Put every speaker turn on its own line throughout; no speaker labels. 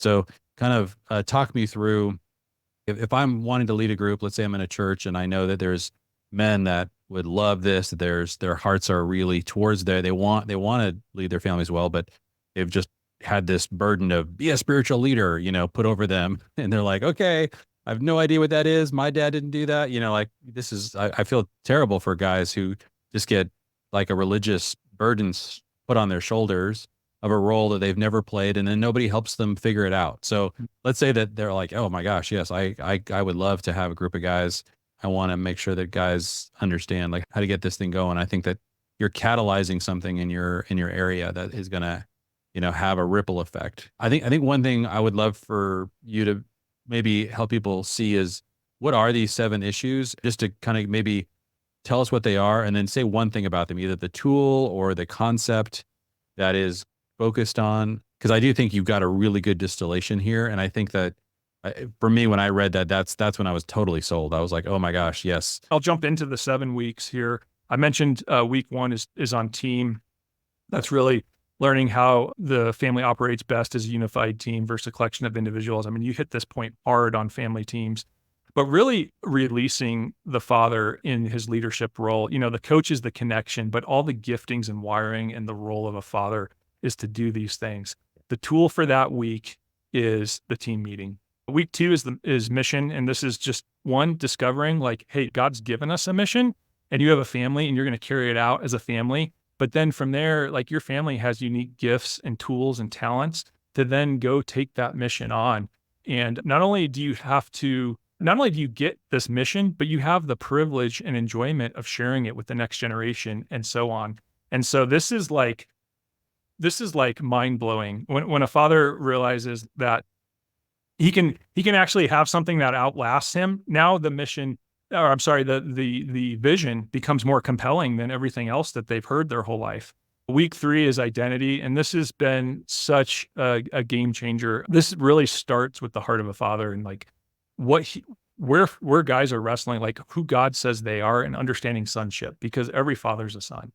So kind of talk me through if I'm wanting to lead a group, let's say I'm in a church and I know that there's men that would love this, that their hearts are really towards there. They want to lead their families well, but they've just had this burden of be a spiritual leader, put over them. And they're like, okay, I have no idea what that is. My dad didn't do that. Like this is, I feel terrible for guys who just get like a religious burdens put on their shoulders of a role that they've never played, and then nobody helps them figure it out. So let's say that they're like, oh my gosh, yes, I would love to have a group of guys. I want to make sure that guys understand like how to get this thing going. I think that you're catalyzing something in your area that is gonna, have a ripple effect. I think one thing I would love for you to maybe help people see is what are these 7 issues, just to kind of maybe tell us what they are and then say one thing about them, either the tool or the concept that is focused on, because I do think you've got a really good distillation here. And I think that for me, when I read that, that's when I was totally sold. I was like, oh my gosh, yes.
I'll jump into the 7 weeks here. I mentioned week 1 is on team. That's really learning how the family operates best as a unified team versus a collection of individuals. I mean, you hit this point hard on family teams, but really releasing the father in his leadership role. The coach is the connection, but all the giftings and wiring and the role of a father is to do these things. The tool for that week is the team meeting. Week 2 is mission. And this is just one, discovering like, hey, God's given us a mission and you have a family and you're going to carry it out as a family. But then from there, like your family has unique gifts and tools and talents to then go take that mission on. And not only do you get this mission, but you have the privilege and enjoyment of sharing it with the next generation and so on. And so this is like mind blowing when a father realizes that he can actually have something that outlasts him. Now the mission, or I'm sorry, the vision becomes more compelling than everything else that they've heard their whole life. Week 3 is identity, and this has been such a game changer. This really starts with the heart of a father and like where guys are wrestling, like who God says they are, and understanding sonship, because every father's a son.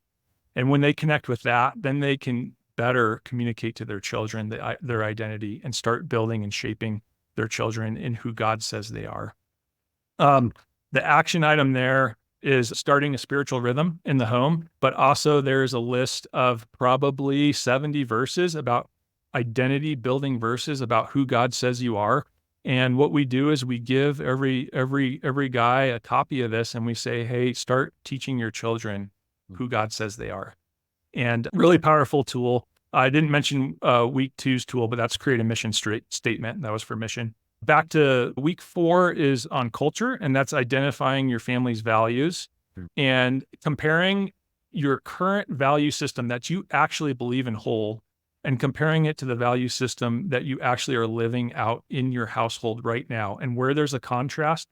And when they connect with that, then they can better communicate to their children their identity and start building and shaping their children in who God says they are. The action item there is starting a spiritual rhythm in the home, but also there's a list of probably 70 verses about identity building verses about who God says you are. And what we do is we give every guy a copy of this and we say, hey, start teaching your children who God says they are. And really powerful tool. I didn't mention week 2's tool, but that's create a mission statement. That was for mission. Back to week 4 is on culture, and that's identifying your family's values and comparing your current value system that you actually believe in whole and comparing it to the value system that you actually are living out in your household right now. And where there's a contrast,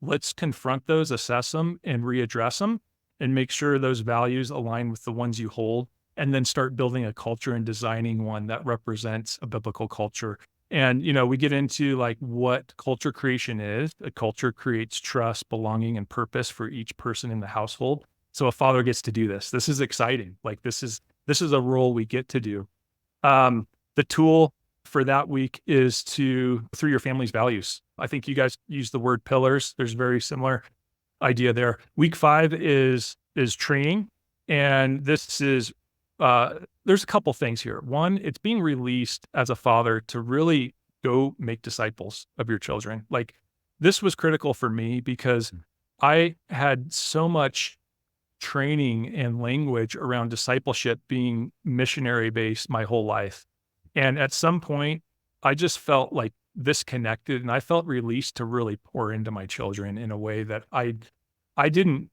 let's confront those, assess them, and readdress them and make sure those values align with the ones you hold, and then start building a culture and designing one that represents a biblical culture. And, we get into like what culture creation is. A culture creates trust, belonging, and purpose for each person in the household. So a father gets to do this. This is exciting. Like this is a role we get to do. The tool for that week is through your family's values. I think you guys use the word pillars. There's very similar idea there. Week 5 is training. And this is, there's a couple things here. One, it's being released as a father to really go make disciples of your children. Like this was critical for me because I had so much training and language around discipleship being missionary based my whole life. And at some point, I just felt like disconnected and I felt released to really pour into my children in a way that I didn't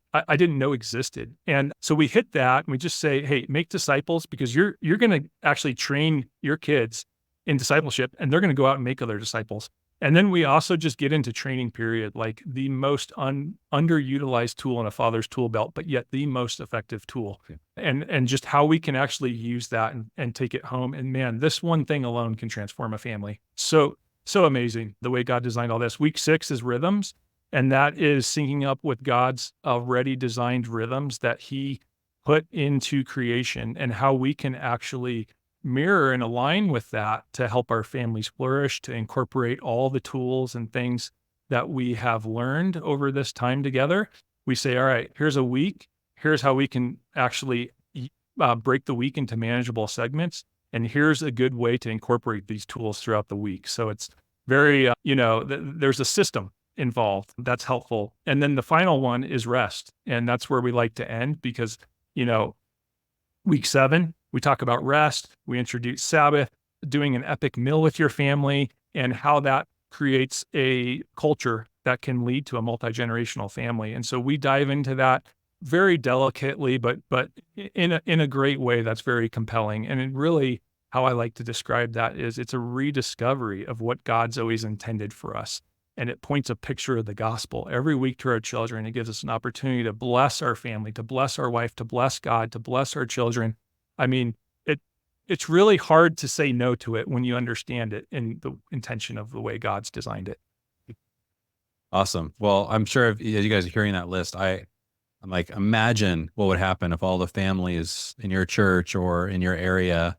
know existed. And so we hit that and we just say, hey, make disciples, because you're going to actually train your kids in discipleship and they're going to go out and make other disciples. And then we also just get into training period, like the most underutilized tool in a father's tool belt, but yet the most effective tool. Yeah. And just how we can actually use that and take it home. And man, this one thing alone can transform a family. So amazing the way God designed all this. Week 6 is rhythms. And that is syncing up with God's already designed rhythms that he put into creation and how we can actually mirror and align with that to help our families flourish, to incorporate all the tools and things that we have learned over this time together. We say, all right, here's a week. Here's how we can actually break the week into manageable segments. And here's a good way to incorporate these tools throughout the week. So it's very, there's a system involved that's helpful. And then the final one is rest. And that's where we like to end because, week 7, we talk about rest. We introduce Sabbath, doing an epic meal with your family, and how that creates a culture that can lead to a multi-generational family. And so we dive into that very delicately, but in a great way that's very compelling. And it really, how I like to describe that is it's a rediscovery of what God's always intended for us. And it points a picture of the gospel every week to our children. It gives us an opportunity to bless our family, to bless our wife, to bless God, to bless our children. I mean, it's really hard to say no to it when you understand it in the intention of the way God's designed it.
Awesome. Well, I'm sure if you guys are hearing that list, I'm like, imagine what would happen if all the families in your church or in your area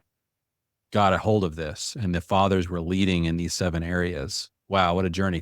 got a hold of this and the fathers were leading in these 7 areas. Wow, what a journey.